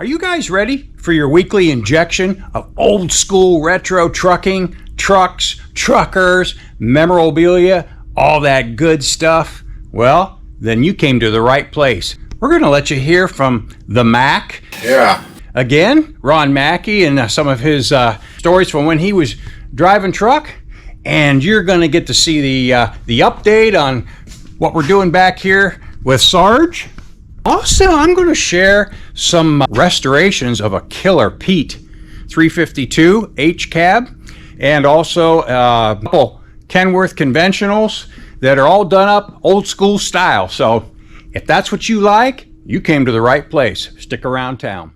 Are you guys ready for your weekly injection of old school retro trucking, trucks, truckers, memorabilia, all that good stuff? Well, then you came to the right place. We're going to let you hear from the Mac. Yeah. Again, Ron Mackey and some of his stories from when he was driving truck. And you're going to get to see the update on what we're doing back here with Sarge. Also, I'm going to share some restorations of a killer Pete 352 H cab, and also a couple Kenworth conventionals that are all done up old school style. So if that's what you like, you came to the right place. Stick around town.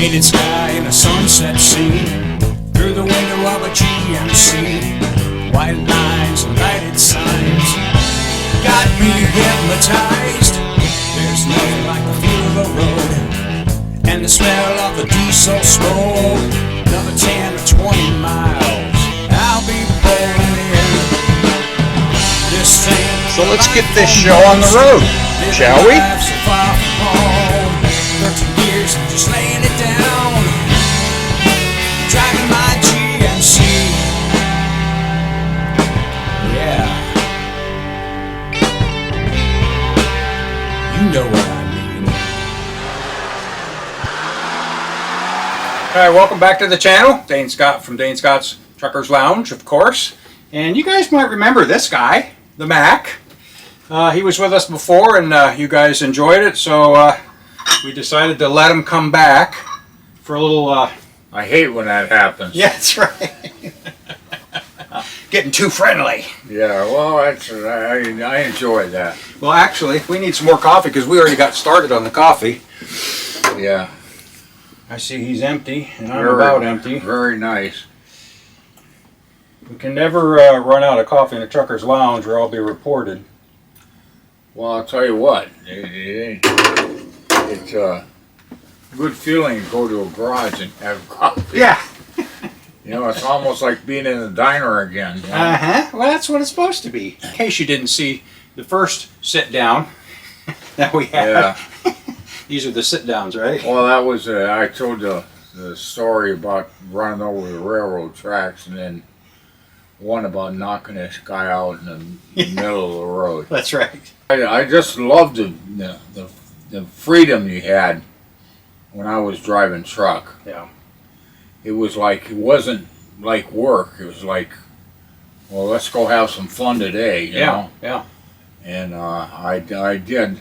Painted sky in a sunset scene, through the window of a GMC, white lines and lighted signs got me hypnotized. There's nothing like the feel of a road and the smell of the diesel smoke. Another 10 or 20 miles, I'll be rolling in this thing. So let's get this show on the road, shall we? 13 years of just laying it down, driving my GMC. Yeah, you know what I mean. All right, welcome back to the channel. Dane Scott from Dane Scott's Truckers Lounge, of course. And you guys might remember this guy, the Mac. He was with us before, and you guys enjoyed it, so we decided to let him come back for a little... I hate when that happens. Yeah, that's right. Getting too friendly. Yeah, well, I enjoy that. Well, actually, we need some more coffee because we already got started on the coffee. Yeah. I see he's empty, and I'm about empty. Very nice. We can never run out of coffee in the Truckers Lounge or I'll be reported. Well, I'll tell you what. It's a good feeling to go to a garage and have coffee. Yeah. You know, it's almost like being in the diner again. You know? Uh-huh. Well, that's what it's supposed to be. In case you didn't see the first sit-down that we had. Yeah. These are the sit-downs, right? Well, that was, I told the story about running over the railroad tracks, and then one about knocking this guy out in the middle of the road. That's right. I just loved the freedom you had when I was driving truck. Yeah. It was like, it wasn't like work. It was like, well, let's go have some fun today, you know? Yeah. And I did.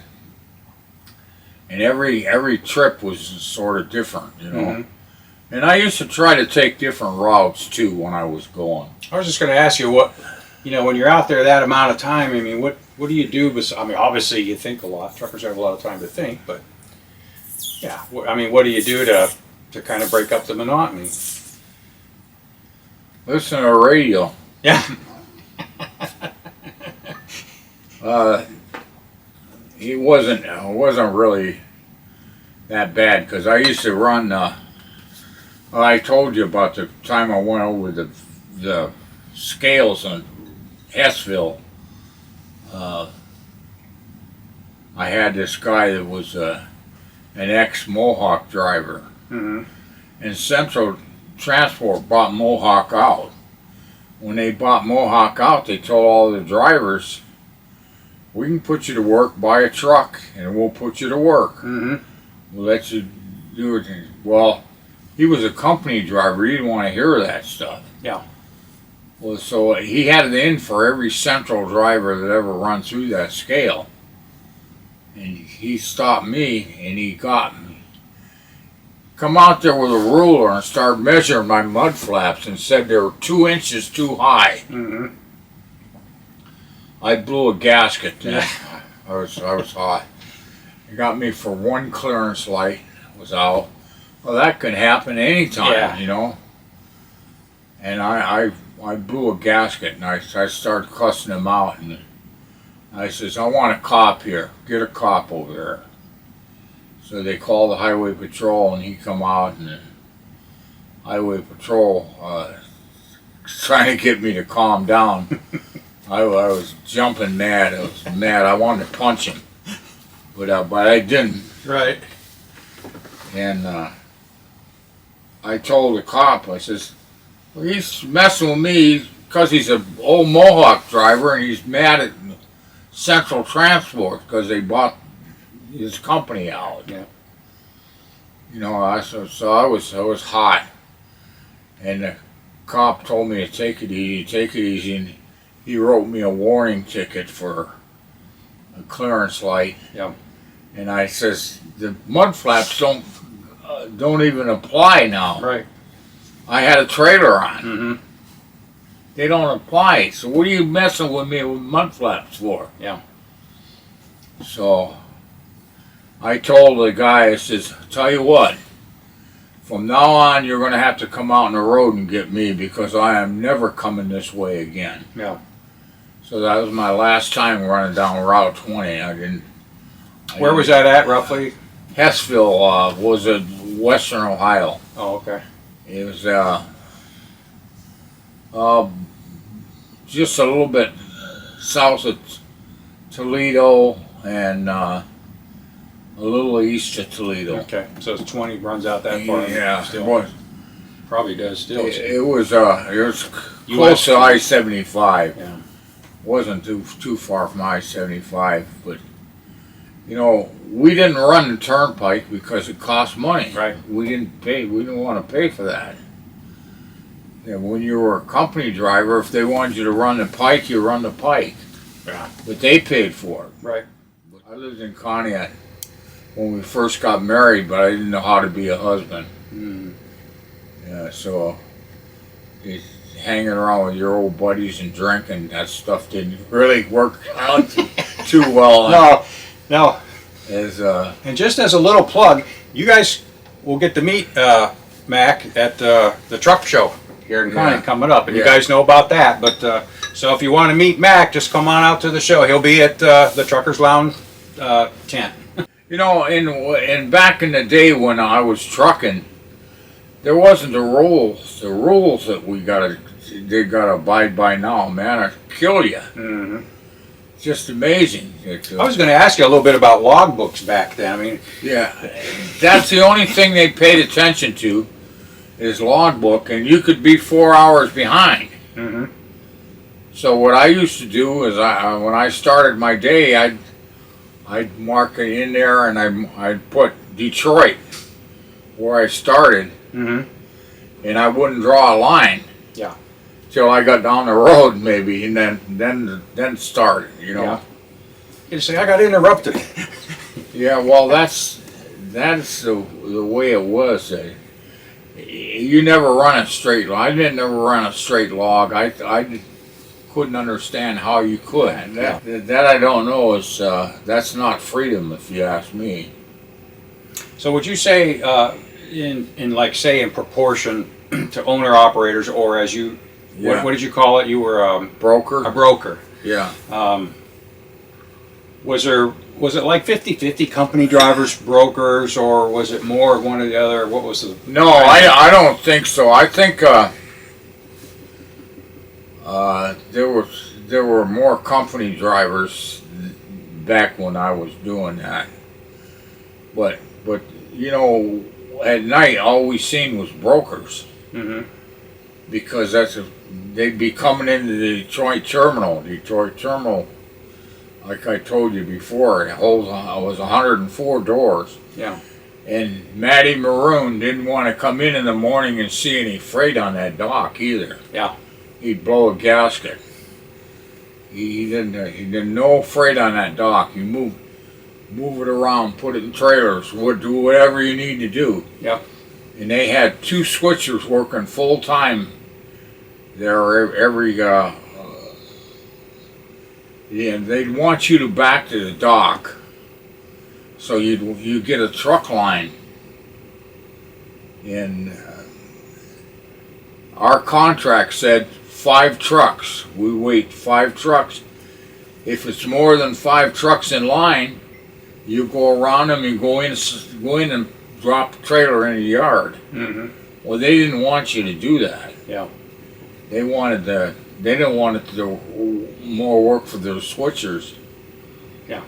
And every trip was sort of different, you know? Mm-hmm. And I used to try to take different routes, too, when I was going. I was just going to ask you, what, you know, when you're out there that amount of time, I mean, what do you do? I mean, obviously you think a lot. Truckers have a lot of time to think, but yeah, I mean, what do you do to kind of break up the monotony? Listen to the radio. Yeah. It wasn't really that bad, because I used to run. Well, I told you about the time I went over the scales in Hessville. I had this guy that was an ex-Mohawk driver. Mm-hmm. And Central Transport bought Mohawk out. When they bought Mohawk out, they told all the drivers, we can put you to work, buy a truck, and we'll put you to work. Mm-hmm. We'll let you do it. Well, he was a company driver. He didn't want to hear that stuff. Yeah. Well, so he had it in for every Central driver that ever run through that scale. And he stopped me, and he got me. Come out there with a ruler and start measuring my mud flaps, and said they were 2 inches too high. Mm-hmm. I blew a gasket. I was hot. He got me for one clearance light. Was out. Well, that could happen anytime, Yeah. you know. And I blew a gasket, and I started cussing him out, and I says, I want a cop here. Get a cop over there. So they called the highway patrol, and he come out, and the highway patrol trying to get me to calm down. I was jumping mad. I was mad. I wanted to punch him, but I didn't. Right. And I told the cop, I says, well, he's messing with me because he's an old Mohawk driver, and he's mad at Central Transport because they bought his company out. Yeah. You know, so I was hot, and the cop told me to take it easy, and he wrote me a warning ticket for a clearance light. Yeah. And I says the mud flaps don't even apply now. Right. I had a trailer on. Mm-hmm. They don't apply. So what are you messing with me with mud flaps for? Yeah. So I told the guy, I says, tell you what, from now on you're going to have to come out on the road and get me because I am never coming this way again. Yeah. So that was my last time running down Route 20. Where was that at, roughly? Hessville was in western Ohio. Oh, okay. It was just a little bit south of Toledo and a little east of Toledo. Okay. So it's 20 runs out that far. Yeah, Still. it was. Probably does still. It was close to I-75. Yeah. Wasn't too far from I-75, but you know, we didn't run the turnpike because it cost money. Right. We didn't want to pay for that. And when you were a company driver, if they wanted you to run the pike, you run the pike. Yeah. But they paid for it. Right. I lived in Conneaut when we first got married, but I didn't know how to be a husband. Mm. Yeah, so hanging around with your old buddies and drinking, that stuff didn't really work out too well. No. And just as a little plug, you guys will get to meet Mac at the truck show here in Conneaut coming up, and you guys know about that. But so if you want to meet Mac, just come on out to the show. He'll be at the Truckers Lounge tent. you know, in back in the day when I was trucking, there wasn't the rules that they gotta abide by now. Man, it kill you. Mm-hmm. Just amazing. I was going to ask you a little bit about logbooks back then. I mean, yeah, that's the only thing they paid attention to is logbook, and you could be 4 hours behind. mm-hmm. So what I used to do is, when I started my day, I'd mark it in there, and I'd put Detroit where I started, Mm-hmm. and I wouldn't draw a line. Yeah. Till I got down the road, maybe, and then started. You know. Yeah. You say I got interrupted. Yeah, well, that's the way it was. You never run a straight log. I didn't never run a straight log. I couldn't understand how you could. That I don't know is that's not freedom, if you ask me. So would you say in like say in proportion to owner operators, or as you what did you call it? You were Broker. a broker. Yeah. Was it like 50-50 company drivers, brokers, or was it more one or the other? What was the... No, I don't think so. I think there were more company drivers back when I was doing that. But you know, at night all we seen was brokers. Mm-hmm. Because they'd be coming into the Detroit terminal. Like I told you before, it was 104 doors. Yeah. And Matty Maroon didn't want to come in the morning and see any freight on that dock either. Yeah. He'd blow a gasket. He didn't no freight on that dock. You move it around, put it in trailers, do whatever you need to do. Yep. And they had 2 switchers working full time there every Yeah, they'd want you to back to the dock. So you'd get a truck line. And our contract said 5 trucks. We wait 5 trucks. If it's more than 5 trucks in line, you go around them and go in and drop the trailer in the yard. Mm-hmm. Well, they didn't want you to do that. Yeah. They didn't want it to do more work for the switchers. Yeah.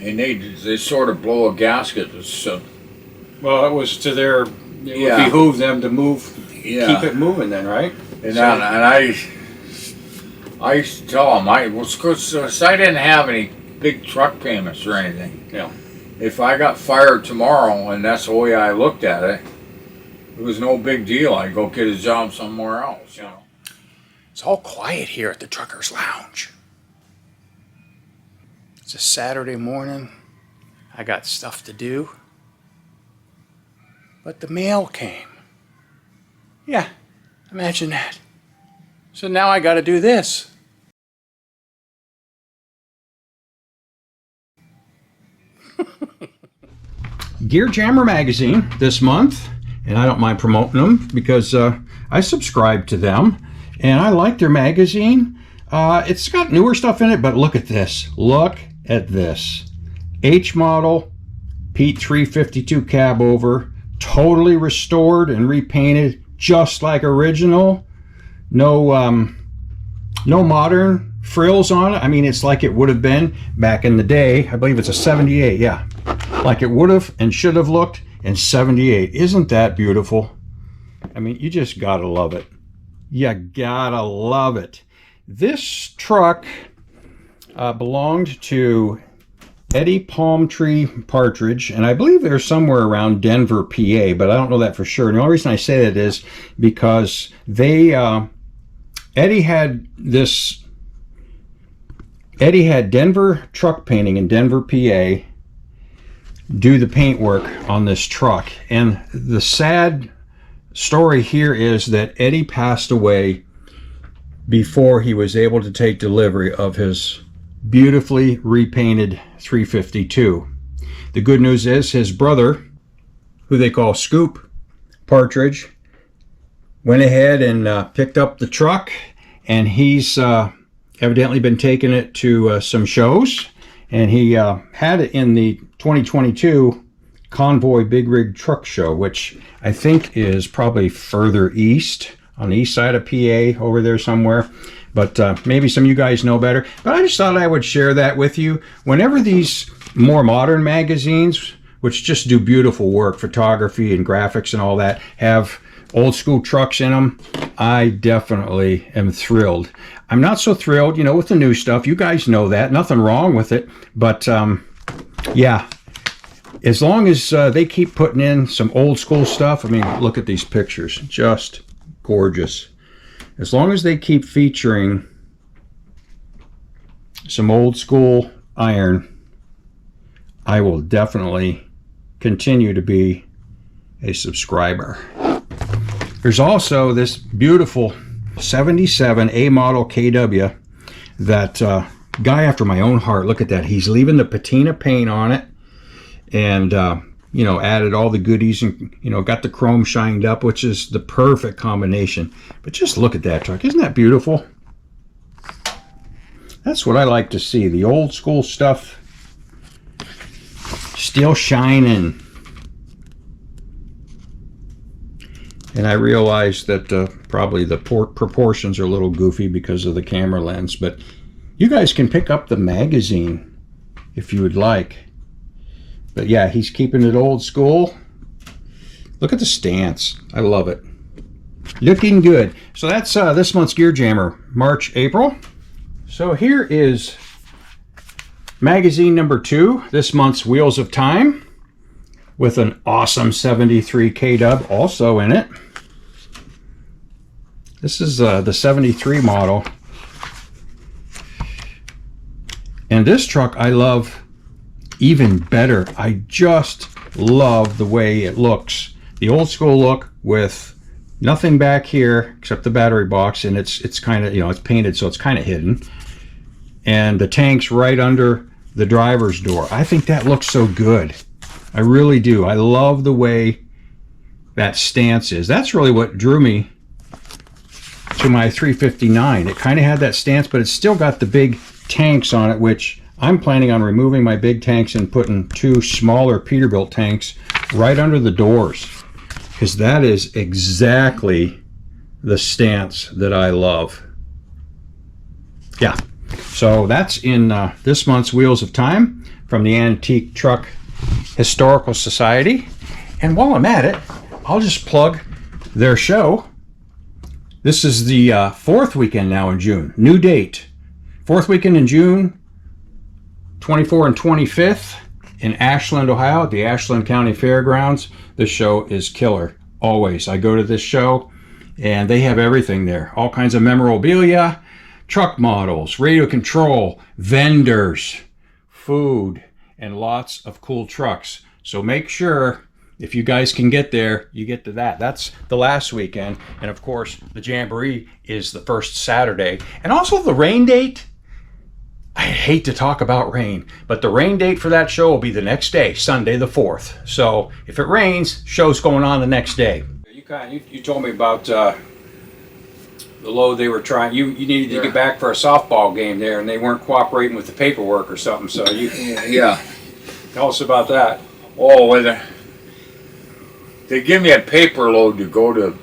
And they sort of blow a gasket. So, Well, it was to their, it Yeah. would behoove them to move, yeah. keep it moving then, right? And I used to tell them, I didn't have any big truck payments or anything. Yeah. If I got fired tomorrow, and that's the way I looked at it, it was no big deal. I'd go get a job somewhere else, you know. It's all quiet here at the Truckers Lounge. It's a Saturday morning. I got stuff to do. But the mail came. Yeah, imagine that. So now I got to do this. Gear Jammer magazine this month, and I don't mind promoting them because I subscribe to them and I like their magazine. It's got newer stuff in it, but look at this. Look at this. H model Pete 352 cab over, totally restored and repainted just like original. No modern frills on it. I mean, it's like it would have been back in the day. I believe it's a 78, yeah. Like it would have and should have looked in 78. Isn't that beautiful? I mean, you just gotta love it. You gotta love it. This truck belonged to Eddie Palmtree Partridge, and I believe they're somewhere around Denver, PA, but I don't know that for sure. And the only reason I say that is because Eddie had Denver Truck Painting in Denver, PA, do the paint work on this truck. And the sad story here is that Eddie passed away before he was able to take delivery of his beautifully repainted 352. The good news is his brother, who they call Scoop Partridge, went ahead and picked up the truck, and he's evidently been taking it to some shows, and he had it in the 2022 Convoy Big Rig Truck Show, which I think is probably further east, on the east side of PA, over there somewhere. But maybe some of you guys know better. But I just thought I would share that with you. Whenever these more modern magazines, which just do beautiful work, photography and graphics and all that, have old school trucks in them, I definitely am thrilled. I'm not so thrilled, with the new stuff. You guys know that. Nothing wrong with it. But yeah, as long as they keep putting in some old school stuff, I mean, look at these pictures. Just gorgeous. As long as they keep featuring some old school iron, I will definitely continue to be a subscriber. There's also this beautiful 77 A model KW, that guy after my own heart. Look at that. He's leaving the patina paint on it, and added all the goodies, and got the chrome shined up, which is the perfect combination. But just look at that truck. Isn't that beautiful? That's what I like to see, the old school stuff still shining. And I realize that probably the proportions are a little goofy because of the camera lens, but you guys can pick up the magazine if you would like. But yeah, he's keeping it old school. Look at the stance. I love it. Looking good. So that's this month's Gear Jammer, March, April. So here is magazine number 2, this month's Wheels of Time, with an awesome 73 KW also in it. This is the 73 model. And this truck I love even better. I just love the way it looks. The old school look with nothing back here except the battery box, and it's kind of, it's painted so it's kind of hidden. and the tank's right under the driver's door. I think that looks so good. I really do. I love the way that stance is. That's really what drew me to my 359. It kind of had that stance, but it's still got the big tanks on it, which I'm planning on removing my big tanks and putting 2 smaller Peterbilt tanks right under the doors, because that is exactly the stance that I love. Yeah, so that's in this month's Wheels of Time from the Antique Truck Historical Society. And while I'm at it, I'll just plug their show. This is the 4th weekend now in June. New date. 4th weekend in June, 24th and 25th in Ashland, Ohio, at the Ashland County Fairgrounds. This show is killer. Always. I go to this show and they have everything there. All kinds of memorabilia, truck models, radio control, vendors, food, and lots of cool trucks. So make sure, if you guys can get there, you get to that. That's the last weekend. And of course, the Jamboree is the first Saturday. And also the rain date. I hate to talk about rain, but the rain date for that show will be the next day, Sunday the 4th. So if it rains, show's going on the next day. You told me about the load they were trying. You needed to get back for a softball game there, and they weren't cooperating with the paperwork or something. So Yeah. Tell us about that. Oh, well, they give me a paper load to go to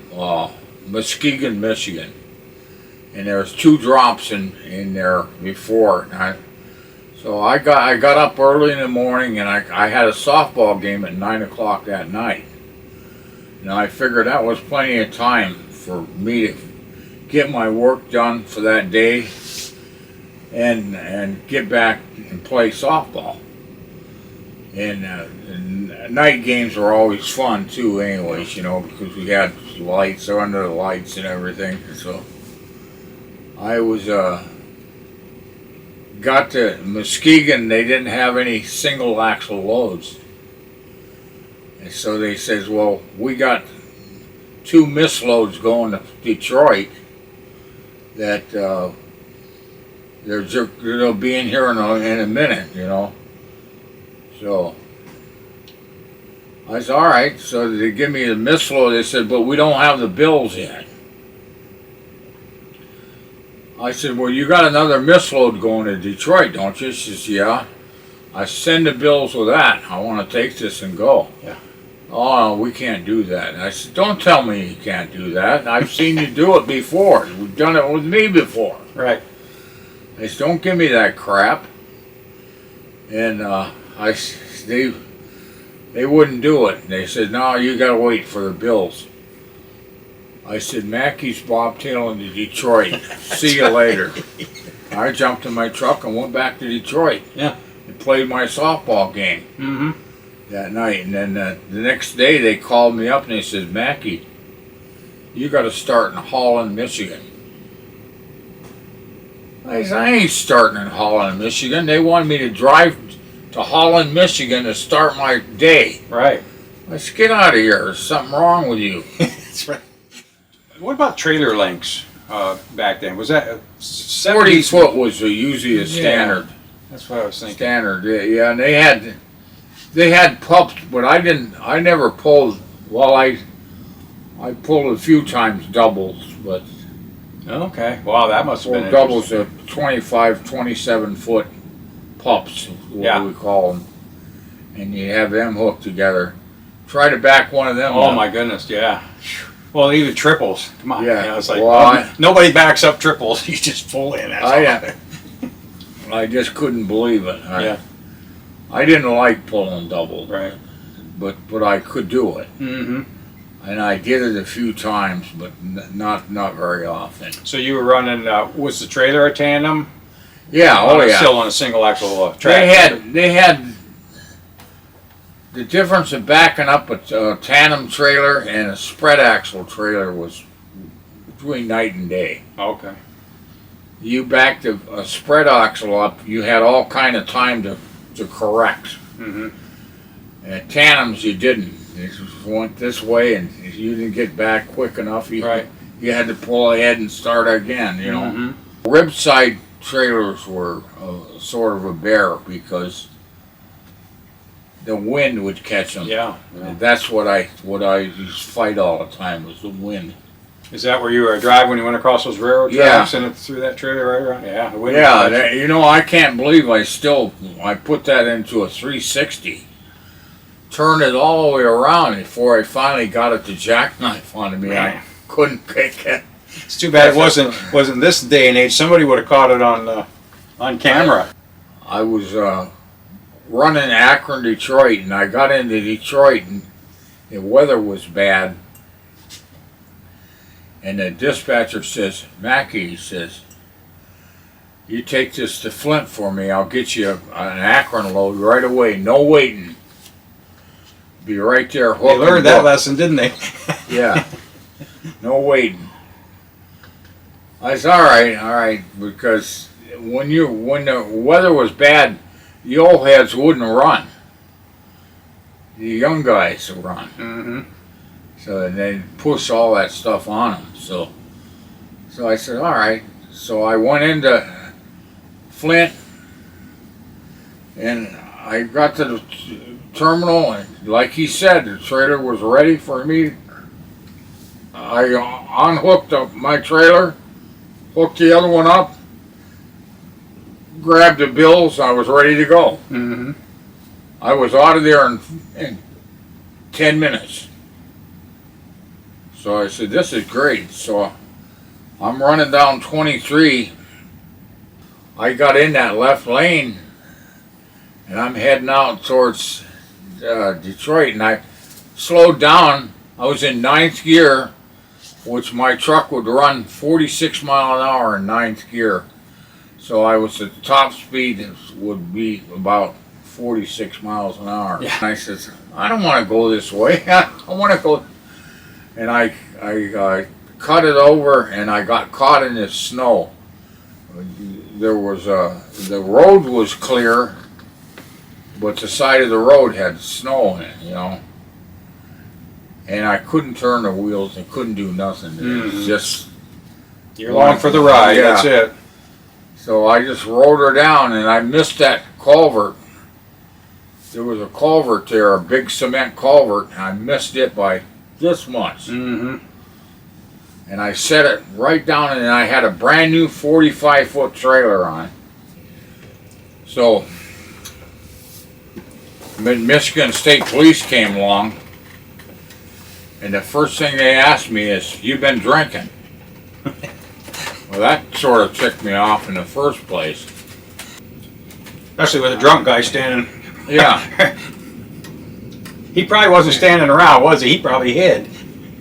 Muskegon, Michigan. And there's 2 drops in there before. So I got up early in the morning, and I had a softball game at 9 o'clock that night. And I figured that was plenty of time for me to get my work done for that day and get back and play softball. And night games were always fun too anyways, you know, because we had lights under the lights and everything. So I was got to Muskegon. They didn't have any single axle loads, and so they says, well, we got 2 misloads going to Detroit that they'll be in here in a minute, you know. So I said, all right. So they give me the misload. They said, but we don't have the bills yet. I said, well, you got another misload going to Detroit, don't you? She says, yeah. I send the bills with that. I want to take this and go. Yeah. Oh, we can't do that. And I said, don't tell me you can't do that. I've seen you do it before. We've done it with me before. Right. They said, don't give me that crap. And they wouldn't do it. They said, no, you got to wait for the bills. I said, Mackey's bobtailing to Detroit. See you later. I jumped in my truck and went back to Detroit. Yeah. And played my softball game that night. And then the next day they called me up and they said, Mackey, you got to start in Holland, Michigan. I said, I ain't starting in Holland, Michigan. They wanted me to drive to Holland, Michigan to start my day. Right. I said, get out of here. There's something wrong with you. That's right. What about trailer lengths back then? Was that 40 foot was usually a standard. Yeah, that's what I was thinking. Standard, yeah. And they had pups, but I never pulled. Well, I pulled a few times doubles, but Okay. Wow, that must have been doubles are 25, 27 foot pups, what we call them, and you have them hooked together. Try to back one of them. Oh my goodness, yeah. Well, even triples. Come on. Yeah. You know, it's like nobody backs up triples. You just pull in. That's I just couldn't believe it. I didn't like pulling doubles, right? But I could do it. Mm-hmm. And I did it a few times, but not very often. So you were running. Was the trailer a tandem? Yeah. Still on a single axle tractor. They had the difference of backing up a tandem trailer and a spread axle trailer was between night and day. Okay. You backed a spread axle up, you had all kind of time to correct. Mm-hmm. And tandems you didn't. You just went this way, and if you didn't get back quick enough, you had to pull ahead and start again. You know, rib side trailers were sort of a bear because the wind would catch them. Yeah. And that's what I used to fight all the time, was the wind. Is that where you were driving when you went across those railroad tracks and it threw that trailer right around? Yeah. The wind Yeah, was catching. you know, I can't believe I put that into a 360. Turned it all the way around before I finally got it to jackknife onto me. Man. I couldn't pick it. It's too bad it wasn't this day and age. Somebody would have caught it on camera. I was running Akron, Detroit, and I got into Detroit, and the weather was bad. And the dispatcher says, "Mackie," he says, "you take this to Flint for me. I'll get you an Akron load right away. No waiting. Be right there." They learned that lesson, didn't they? Yeah. No waiting. I said, all right, because when the weather was bad, the old heads wouldn't run. The young guys would run. Mm-hmm. So they push all that stuff on them. So I said, all right. So I went into Flint, and I got to the terminal, and like he said, the trailer was ready for me. I unhooked my trailer, hooked the other one up, grabbed the bills, I was ready to go. Mm-hmm. I was out of there in 10 minutes. So I said, this is great. So I'm running down 23. I got in that left lane, and I'm heading out towards Detroit, and I slowed down. I was in 9th gear, which my truck would run 46 mile an hour in 9th gear. So I was at top speed would be about 46 miles an hour. Yeah. And I said, I don't want to go this way. I want to go. And I cut it over, and I got caught in this snow. There was the road was clear, but the side of the road had snow in it, you know. And I couldn't turn the wheels. I couldn't do nothing. It was just. You're along for the ride. Yeah. That's it. So I just rolled her down, and I missed that culvert. There was a culvert there, a big cement culvert, and I missed it by this much. Mm-hmm. And I set it right down, and I had a brand new 45-foot trailer on it. So Michigan State Police came along, and the first thing they asked me is, "You been drinking?" Well, that sort of ticked me off in the first place. Especially with a drunk guy standing. Yeah. He probably wasn't standing around, was he? He probably hid.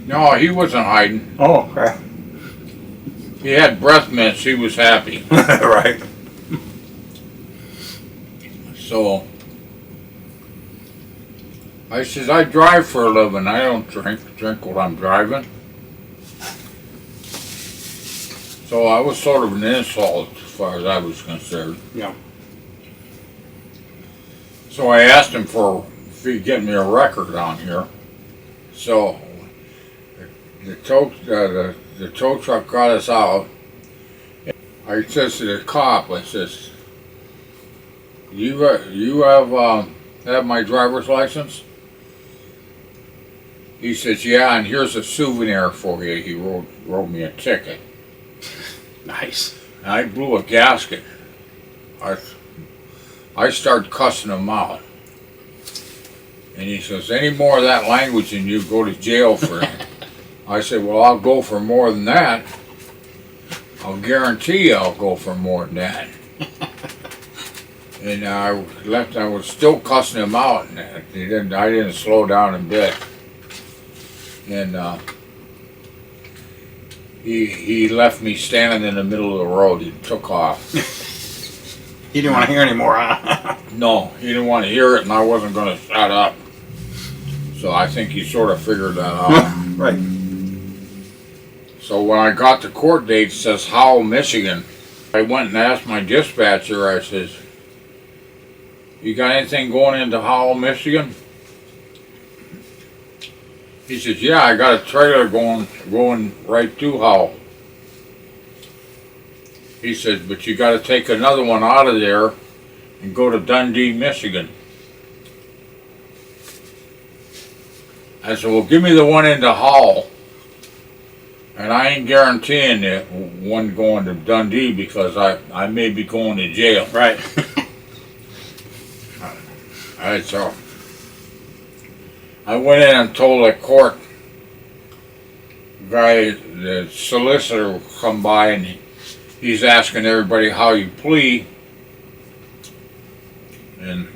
No, he wasn't hiding. Oh, crap. He had breath mints. He was happy. Right. So I says, I drive for a living. I don't drink while I'm driving. So I was sort of an insult as far as I was concerned. Yeah. So I asked him if he'd get me a record on here. So the tow truck got us out. I says to the cop, I says, you have my driver's license? He says, yeah, and here's a souvenir for you. He wrote me a ticket. Nice. And I blew a gasket. I started cussing him out. And he says, any more of that language and you go to jail for it. I said, well, I'll go for more than that. I'll guarantee you I'll go for more than that. And I was still cussing him out, and I didn't slow down a bit. And he left me standing in the middle of the road. He took off. He didn't want to hear anymore, huh? No, he didn't want to hear it, and I wasn't going to shut up. So I think he sort of figured that out. Right. So when I got the court date, it says Howell, Michigan. I went and asked my dispatcher, I says, you got anything going into Howell, Michigan? He says, yeah, I got a trailer going right to Howell. He says, but you got to take another one out of there and go to Dundee, Michigan. I said, well, give me the one in the Hall. And I ain't guaranteeing the one going to Dundee because I may be going to jail. Right. Alright, so I went in and told the court guy, the solicitor, will come by and he's asking everybody how you plea. And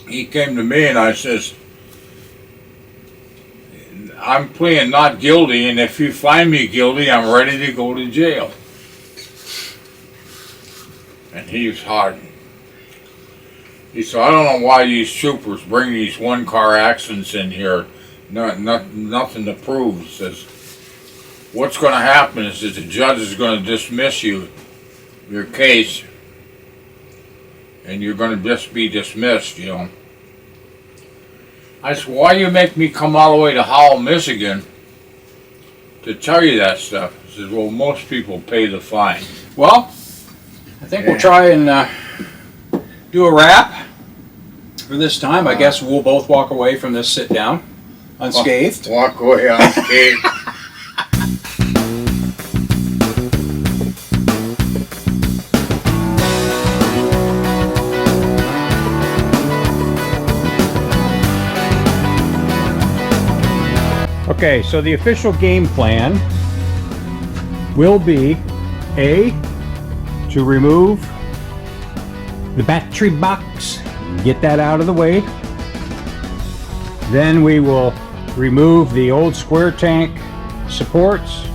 he came to me and I says, I'm pleading not guilty, and if you find me guilty, I'm ready to go to jail. And he was hard. He said, I don't know why these troopers bring these one-car accidents in here. Nothing to prove. He says, what's going to happen is that the judge is going to dismiss your case, and you're going to just be dismissed, you know. I said, why you make me come all the way to Howell, Michigan to tell you that stuff? He says, well, most people pay the fine. Well, I think we'll try and do a wrap for this time. I guess we'll both walk away from this sit down unscathed. Walk away unscathed. Okay, so the official game plan will be A, to remove the battery box, get that out of the way. Then we will remove the old square tank supports,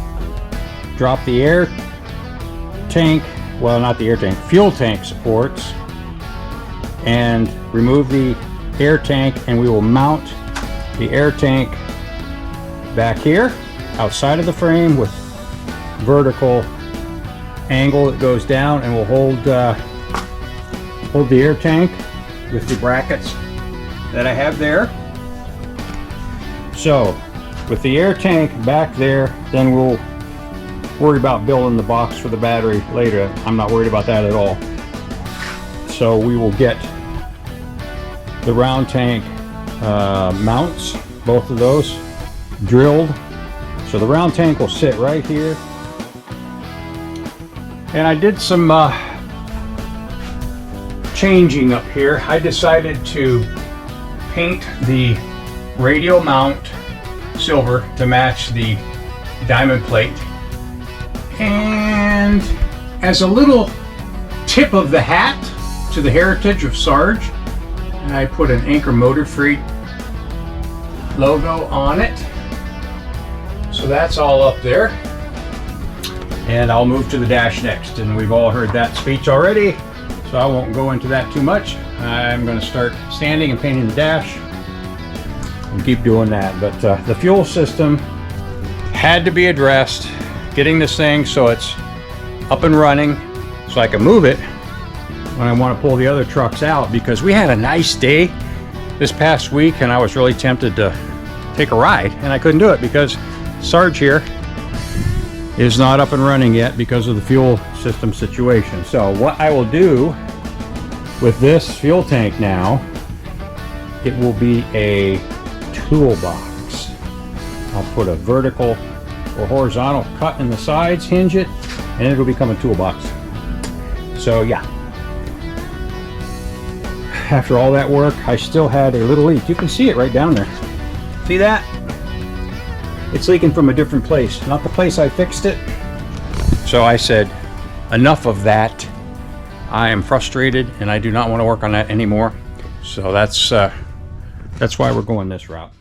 drop the air tank, well, not the air tank, fuel tank supports, and remove the air tank, and we will mount the air tank back here outside of the frame with vertical angle that goes down, and we'll hold the air tank with the brackets that I have there. So with the air tank back there, then we'll worry about building the box for the battery later. I'm not worried about that at all. So we will get the round tank mounts, both of those drilled. So the round tank will sit right here. And I did some changing up here. I decided to paint the radial mount silver to match the diamond plate. And as a little tip of the hat to the heritage of SARGE, I put an Anchor Motor Freight logo on it. So that's all up there. And I'll move to the dash next. And we've all heard that speech already, so I won't go into that too much. I'm going to start sanding and painting the dash and keep doing that. But the fuel system had to be addressed. Getting this thing so it's up and running so I can move it when I want to pull the other trucks out, because we had a nice day this past week and I was really tempted to take a ride and I couldn't do it because SARGE here is not up and running yet because of the fuel system situation. So what I will do with this fuel tank now, it will be a toolbox. I'll put a vertical or horizontal cut in the sides, hinge it, and it'll become a toolbox. So yeah, after all that work, I still had a little leak. You can see it right down there. See that? It's leaking from a different place, not the place I fixed it. So I said, enough of that. I am frustrated and I do not want to work on that anymore. So that's why we're going this route.